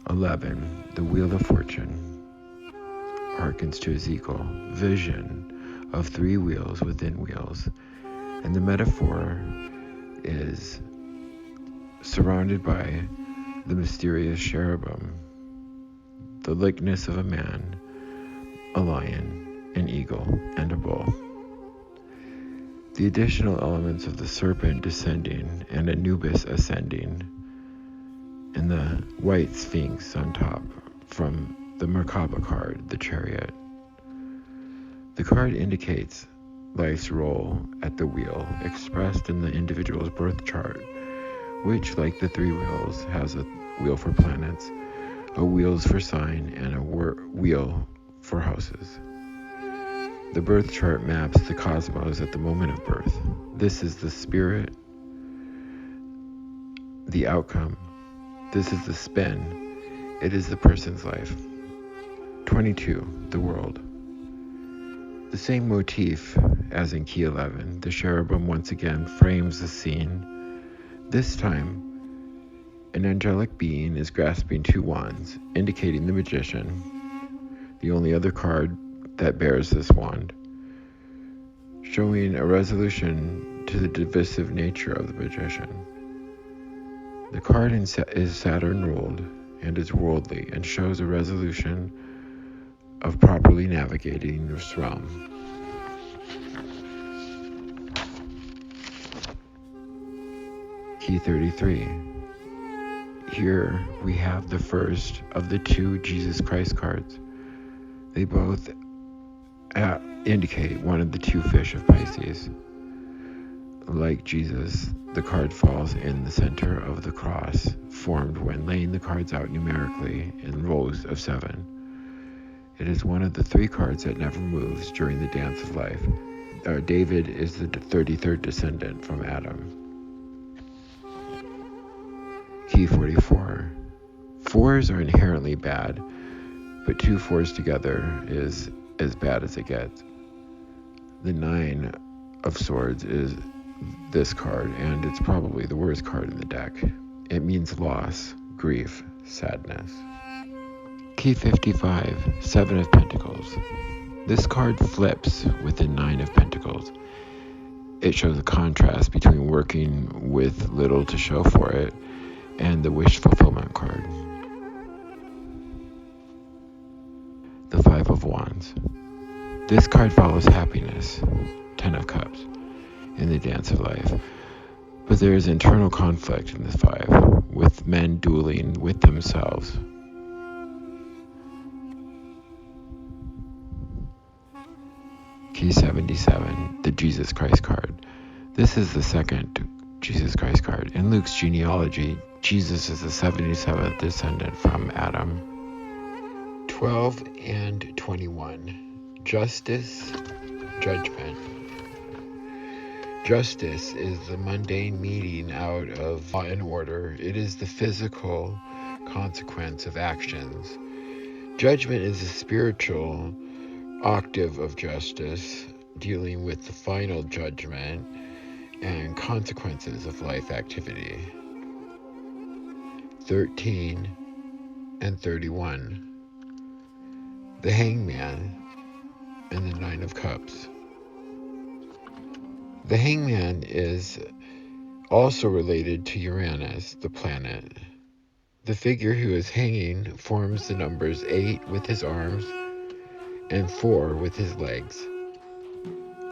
11. The Wheel of Fortune harkens to Ezekiel, vision of three wheels within wheels, and the metaphor is surrounded by the mysterious cherubim, the likeness of a man, a lion, an eagle, and a bull. The additional elements of the serpent descending and Anubis ascending, and the white sphinx on top from the Merkaba card, the chariot. The card indicates life's role at the wheel, expressed in the individual's birth chart, which, like the three wheels, has a wheel for planets, a wheels for sign, and a wheel for houses. The birth chart maps the cosmos at the moment of birth. This is the spirit, the outcome. This is the spin. It is the person's life. 22. The world. The same motif as in key 11, the cherubim once again frames the scene. This time, an angelic being is grasping two wands, indicating the magician, the only other card that bears this wand, showing a resolution to the divisive nature of the magician. The card is Saturn ruled and is worldly and shows a resolution of properly navigating this realm. Key 33. Here we have the first of the two Jesus Christ cards. They both indicate one of the two fish of Pisces. Like Jesus, the card falls in the center of the cross, formed when laying the cards out numerically in rows of 7. It is one of the three cards that never moves during the dance of life. David is the 33rd descendant from Adam. Key 44. 4s are inherently bad, but 2 4s together is as bad as it gets. The 9 of Swords is this card, and it's probably the worst card in the deck. It means loss, grief, sadness. Key 55, 7 of Pentacles. This card flips with the 9 of Pentacles. It shows a contrast between working with little to show for it and the wish fulfillment card. The 5 of Wands. This card follows happiness, 10 of Cups, in the dance of life. But there is internal conflict in the 5, with men dueling with themselves. Key 77, the Jesus Christ card. This is the second Jesus Christ card. In Luke's genealogy, Jesus is the 77th descendant from Adam. 12 and 21. Justice, judgment. Justice is the mundane meeting out of law and order. It is the physical consequence of actions. Judgment is the spiritual octave of justice, dealing with the final judgment and consequences of life activity. 13 and 31. The Hangman and the 9 of Cups. The Hangman is also related to Uranus, the planet. The figure who is hanging forms the numbers 8 with his arms and 4 with his legs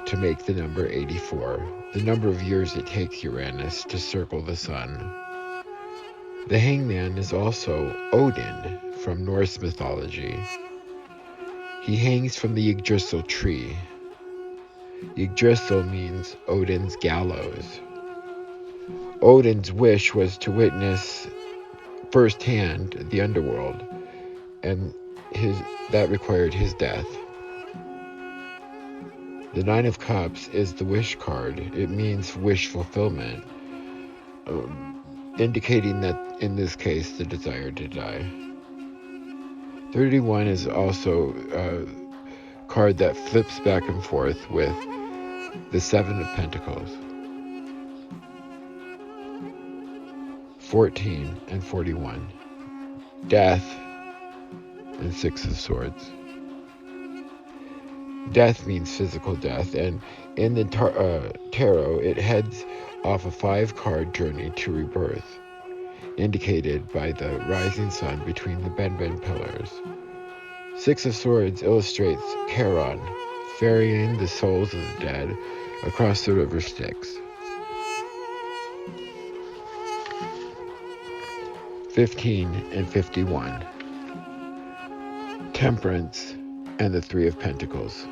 to make the number 84, the number of years it takes Uranus to circle the sun. The Hangman is also Odin from Norse mythology. He hangs from the Yggdrasil tree. Yggdrasil means Odin's gallows. Odin's wish was to witness firsthand the underworld, and that required his death. The 9 of Cups is the wish card. It means wish fulfillment, indicating that in this case the desire to die. 31 is also a card that flips back and forth with the 7 of Pentacles. 14 and 41. death, and Six of Swords. Death means physical death, and in the tarot, it heads off a 5-card journey to rebirth, indicated by the rising sun between the Benben pillars. Six of Swords illustrates Charon, ferrying the souls of the dead across the river Styx. 15 and 51. Temperance and the Three of Pentacles.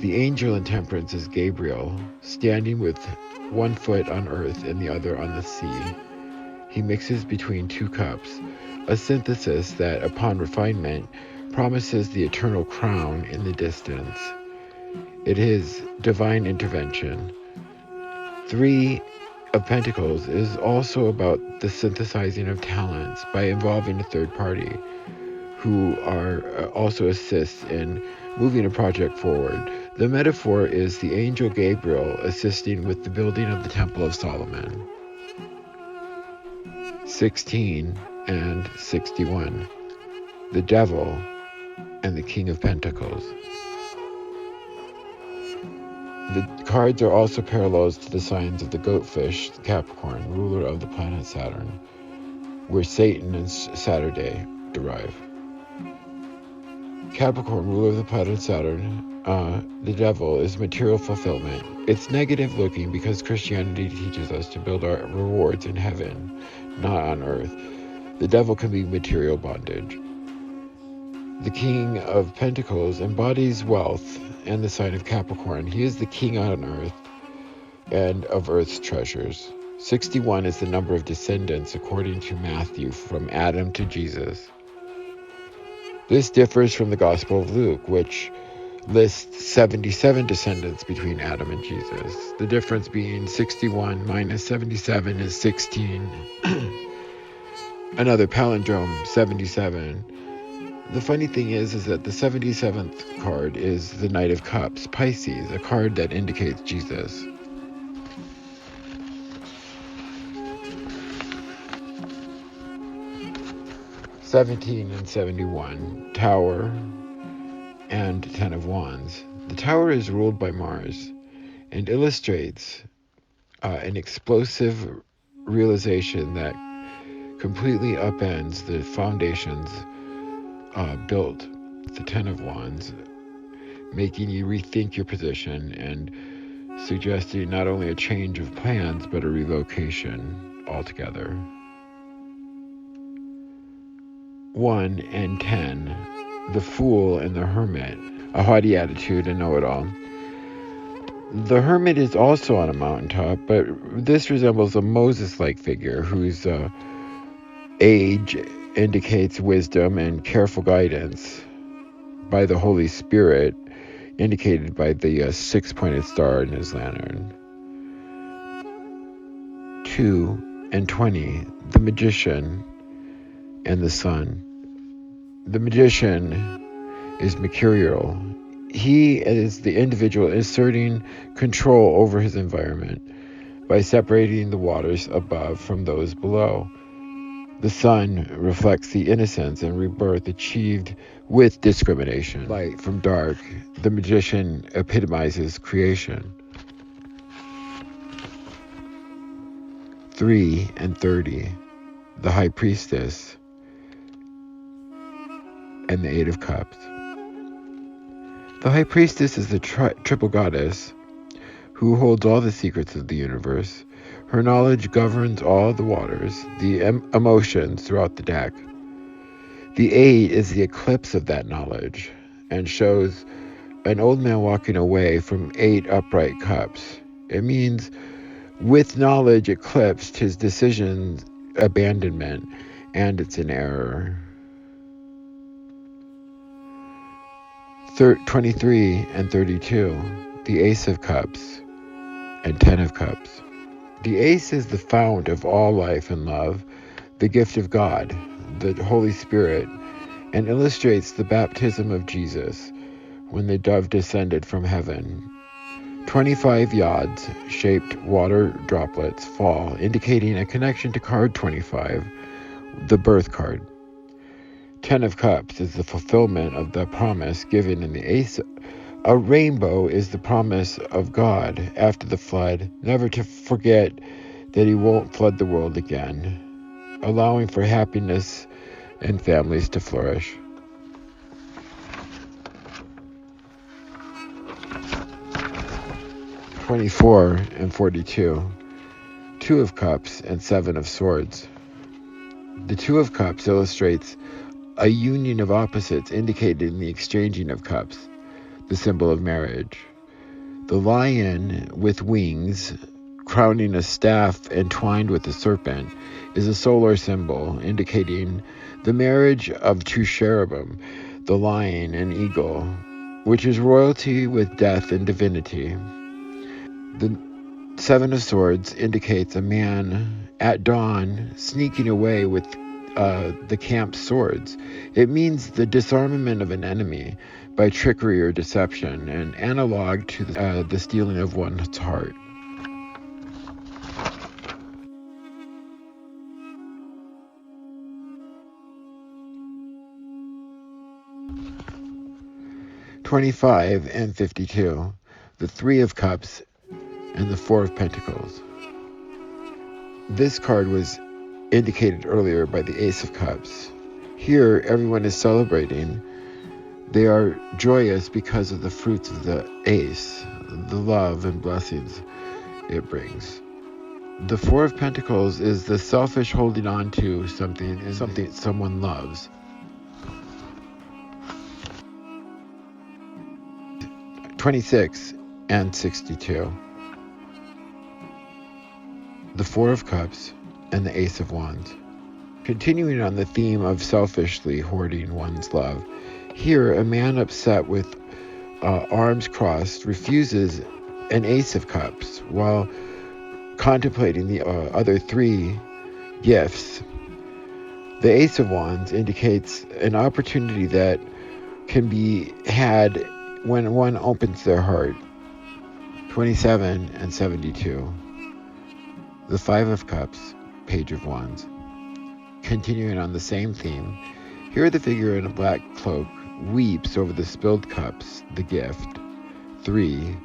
The angel in Temperance is Gabriel, standing with one foot on earth and the other on the sea. He mixes between 2 cups, a synthesis that, upon refinement, promises the eternal crown in the distance. It is divine intervention. 3 of Pentacles is also about the synthesizing of talents by involving a third party, who also assists in moving a project forward. The metaphor is the angel Gabriel assisting with the building of the Temple of Solomon. 16 and 61. The Devil and the King of Pentacles. The cards are also parallels to the signs of the goatfish, Capricorn, ruler of the planet Saturn, where Satan and Saturday derive. Capricorn, ruler of the planet Saturn, the devil, is material fulfillment. It's negative looking because Christianity teaches us to build our rewards in heaven, not on earth. The devil can be material bondage. The King of Pentacles embodies wealth and the sign of Capricorn. He is the king on earth and of earth's treasures. 61 is the number of descendants according to Matthew, from Adam to Jesus. This differs from the Gospel of Luke, which lists 77 descendants between Adam and Jesus. The difference being 61 minus 77 is 16. Another palindrome, 77. The funny thing is that the 77th card is the Knight of Cups, Pisces, a card that indicates Jesus. (17 and 71) Tower and 10 of Wands. The Tower is ruled by Mars and illustrates an explosive realization that completely upends the foundations built. The 10 of Wands, making you rethink your position and suggesting not only a change of plans but a relocation altogether. 1 and 10. The Fool and the Hermit, a haughty attitude and know-it-all. The Hermit is also on a mountaintop, but this resembles a Moses-like figure whose age indicates wisdom and careful guidance by the Holy Spirit, indicated by the 6-pointed star in his lantern. 2 and 20. The Magician and the Sun. The magician is mercurial. He is the individual asserting control over his environment by separating the waters above from those below. The sun reflects the innocence and rebirth achieved with discrimination. Light from dark, the magician epitomizes creation. 3 and 30. The High Priestess and the 8 of Cups. The High Priestess is the triple goddess who holds all the secrets of the universe. Her knowledge governs all the waters, the emotions throughout the deck. The 8 is the eclipse of that knowledge and shows an old man walking away from 8 upright cups. It means with knowledge eclipsed, his decisions abandonment, and it's an error. 23 and 32. The Ace of Cups and 10 of Cups. The ace is the fount of all life and love, the gift of God, the Holy Spirit, and illustrates the baptism of Jesus when the dove descended from heaven. 25 yod-shaped water droplets fall, indicating a connection to card 25, the birth card. 10 of Cups is the fulfillment of the promise given in the Ace. A rainbow is the promise of God after the flood, never to forget that he won't flood the world again, allowing for happiness and families to flourish. (24 and 42). 2 of Cups and 7 of Swords. The 2 of Cups illustrates a union of opposites indicated in the exchanging of cups, the symbol of marriage. The lion with wings, crowning a staff entwined with a serpent, is a solar symbol indicating the marriage of two cherubim, the lion and eagle, which is royalty with death and divinity. The 7 of Swords indicates a man at dawn sneaking away with the camp's swords. It means the disarmament of an enemy by trickery or deception, and analog to the stealing of one's heart. (25 and 52). The 3 of Cups and the 4 of Pentacles. This card was indicated earlier by the Ace of Cups. Here, everyone is celebrating. They are joyous because of the fruits of the Ace, the love and blessings it brings. The 4 of Pentacles is the selfish holding on to something someone loves. 26 and 62. The 4 of Cups and the Ace of Wands. Continuing on the theme of selfishly hoarding one's love, here a man upset with arms crossed refuses an Ace of Cups while contemplating the other 3 gifts. The Ace of Wands indicates an opportunity that can be had when one opens their heart. 27 and 72. The 5 of Cups, Page of Wands. Continuing on the same theme, here the figure in a black cloak weeps over the spilled cups, the gift, 3,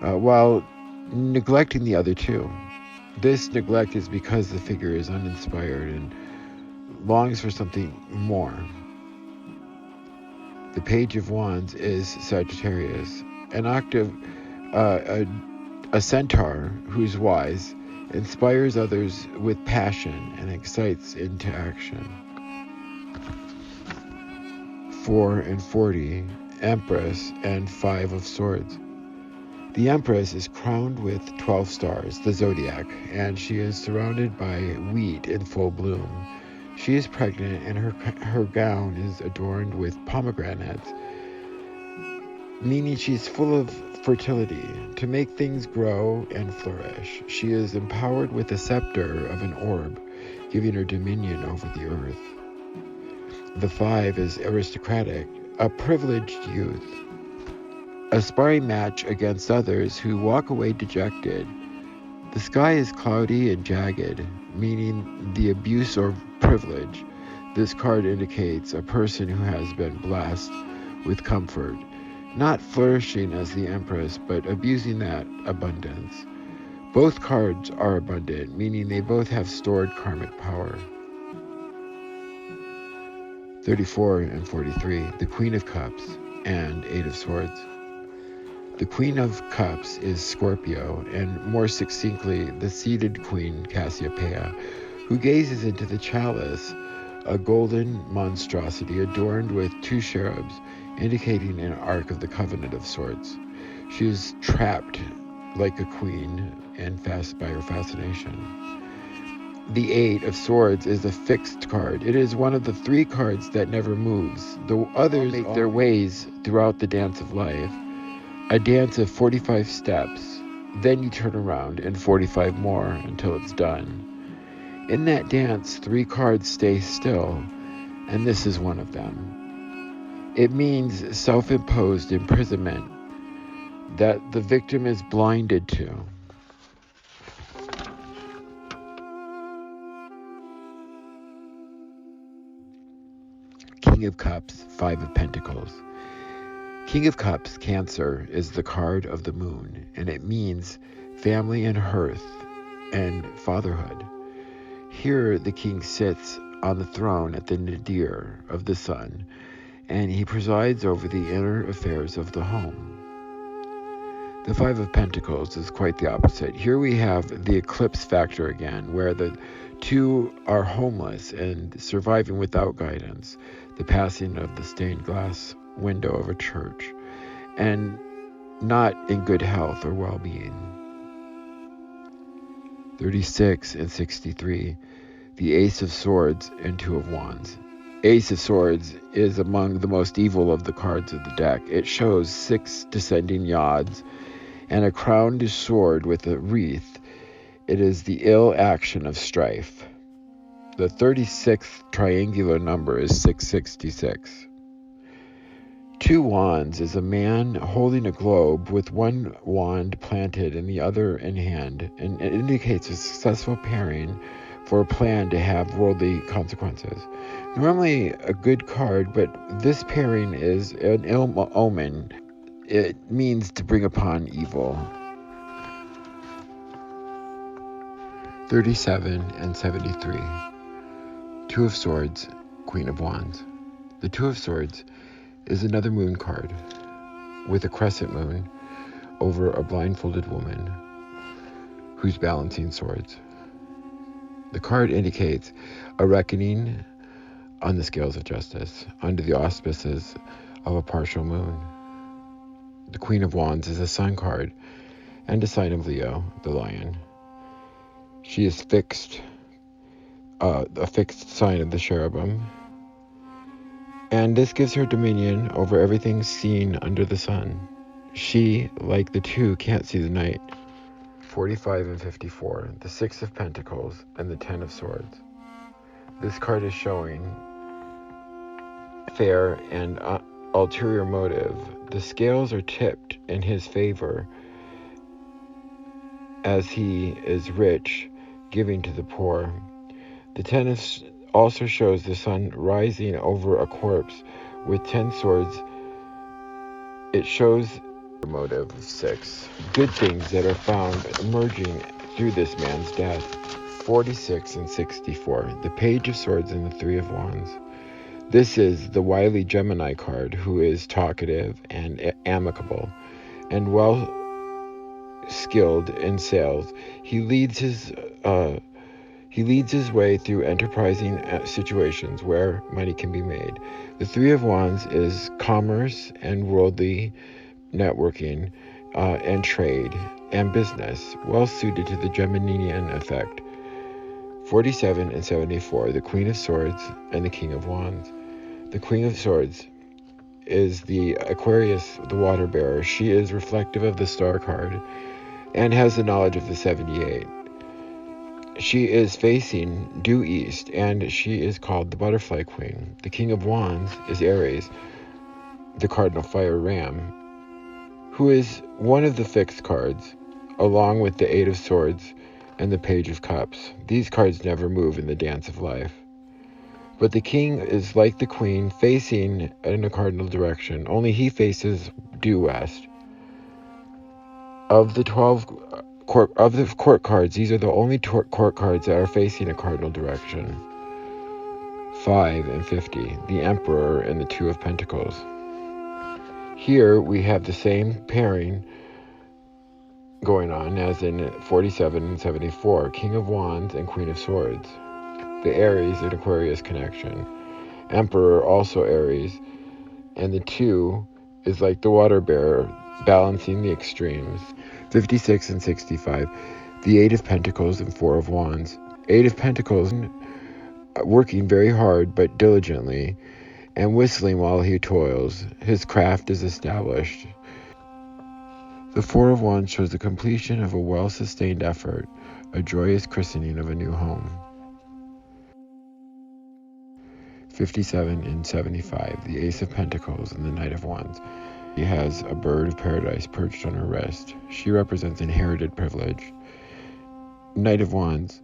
while neglecting the other 2. This neglect is because the figure is uninspired and longs for something more. The Page of Wands is Sagittarius, an octave, a centaur who's wise, inspires others with passion and excites into action. 4 and 40, Empress and 5 of Swords. The Empress is crowned with 12 stars, the zodiac, and she is surrounded by wheat in full bloom. She is pregnant and her gown is adorned with pomegranates, meaning she's full of fertility to make things grow and flourish. She is empowered with the scepter of an orb, giving her dominion over the earth. The 5 is aristocratic, a privileged youth, a sparring match against others who walk away dejected. The sky is cloudy and jagged, meaning the abuse or privilege. This card indicates a person who has been blessed with comfort, not flourishing as the Empress, but abusing that abundance. Both cards are abundant, meaning they both have stored karmic power. 34 and 43, the Queen of Cups and 8 of Swords. The Queen of Cups is Scorpio, and more succinctly, the seated Queen Cassiopeia, who gazes into the chalice, a golden monstrosity adorned with 2 cherubs, indicating an ark of the covenant of sorts. She is trapped like a queen and fast by her fascination. The 8 of Swords is a fixed card. It is one of the 3 cards that never moves. The others make their ways throughout the dance of life, a dance of 45 steps. Then you turn around and 45 more until it's done. In that dance, 3 cards stay still, and this is one of them. It means self-imposed imprisonment that the victim is blinded to. King of Cups, 5 of Pentacles. King of Cups, Cancer, is the card of the moon, and it means family and hearth and fatherhood. Here the king sits on the throne at the nadir of the sun, and he presides over the inner affairs of the home. The 5 of Pentacles is quite the opposite. Here we have the eclipse factor again, where the two are homeless and surviving without guidance, the passing of the stained glass window of a church, and not in good health or well-being. 36 and 63, the Ace of Swords and 2 of Wands. Ace of Swords is among the most evil of the cards of the deck. It shows 6 descending yods and a crowned sword with a wreath. It is the ill action of strife. The 36th triangular number is 666. 2 wands is a man holding a globe with one wand planted and the other in hand, and it indicates a successful pairing for a plan to have worldly consequences. Normally a good card, but this pairing is an ill omen. It means to bring upon evil. 37 and 73. 2 of Swords, Queen of Wands. The 2 of Swords is another moon card with a crescent moon over a blindfolded woman who's balancing swords. The card indicates a reckoning on the scales of justice under the auspices of a partial moon. The Queen of Wands is a sun card and a sign of Leo, the lion. She is fixed, a fixed sign of the cherubim, and this gives her dominion over everything seen under the sun. She, like the 2, can't see the night. 45 and 54, the 6 of Pentacles and the 10 of Swords. This card is showing fair and ulterior motive. The scales are tipped in his favor as he is rich, giving to the poor. The 10 also shows the sun rising over a corpse with 10 swords. It shows the motive of 6. Good things that are found emerging through this man's death. 46 and 64, the Page of Swords and the 3 of Wands. This is the wily Gemini card who is talkative and amicable and well skilled in sales. He leads his way through enterprising situations where money can be made. The 3 of Wands is commerce and worldly networking and trade and business, well suited to the Geminian effect. 47 and 74, the Queen of Swords and the King of Wands. The Queen of Swords is the Aquarius, the water bearer. She is reflective of the star card and has the knowledge of the 78. She is facing due east, and she is called the Butterfly Queen. The King of Wands is Aries, the cardinal fire ram, who is one of the fixed cards, along with the 8 of Swords and the Page of Cups. These cards never move in the dance of life. But the king is like the queen, facing in a cardinal direction, only he faces due west. Of the 12 court cards, these are the only court cards that are facing a cardinal direction. 5 and 50, the Emperor and the 2 of Pentacles. Here we have the same pairing going on as in 47 and 74, King of Wands and Queen of Swords. The Aries and Aquarius connection. Emperor also Aries, and the 2 is like the water bearer, balancing the extremes. 56 and 65, the 8 of Pentacles and 4 of Wands. 8 of Pentacles, working very hard but diligently, and whistling while he toils. His craft is established. The 4 of Wands shows the completion of a well-sustained effort, a joyous christening of a new home. 57 and 75, the Ace of Pentacles and the Knight of Wands. She has a bird of paradise perched on her wrist. She represents inherited privilege. Knight of Wands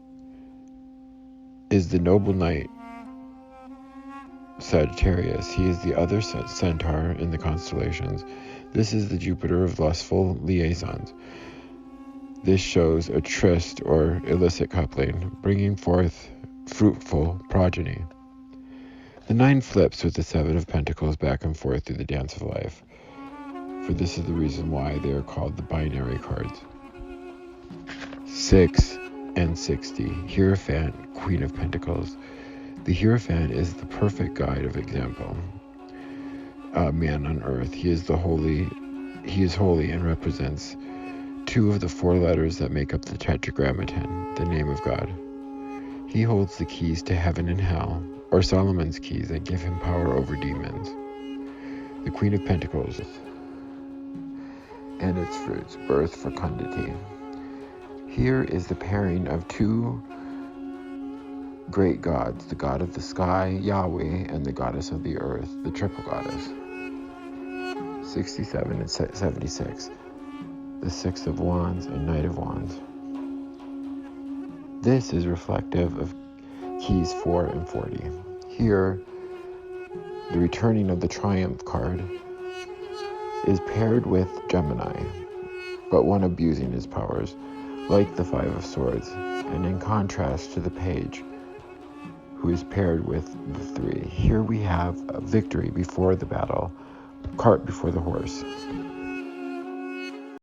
is the noble knight Sagittarius. He is the other centaur in the constellations. This is the Jupiter of lustful liaisons. This shows a tryst or illicit coupling, bringing forth fruitful progeny. The 9 flips with the 7 of Pentacles back and forth through the dance of life. For this is the reason why they are called the binary cards. 6 and 60. Hierophant, Queen of Pentacles. The Hierophant is the perfect guide of example. Man on earth. He is holy and represents 2 of the 4 letters that make up the Tetragrammaton, the name of God. He holds the keys to heaven and hell, or Solomon's keys that give him power over demons. The Queen of Pentacles and its fruits, birth fecundity. Here is the pairing of 2 great gods, the god of the sky, Yahweh, and the goddess of the earth, the triple goddess. 67 and 76. The 6 of Wands and Knight of Wands. This is reflective of keys 4 and 40. Here, the returning of the Triumph card is paired with Gemini, but one abusing his powers, like the 5 of Swords, and in contrast to the Page, who is paired with the 3. Here we have a victory before the battle, cart before the horse.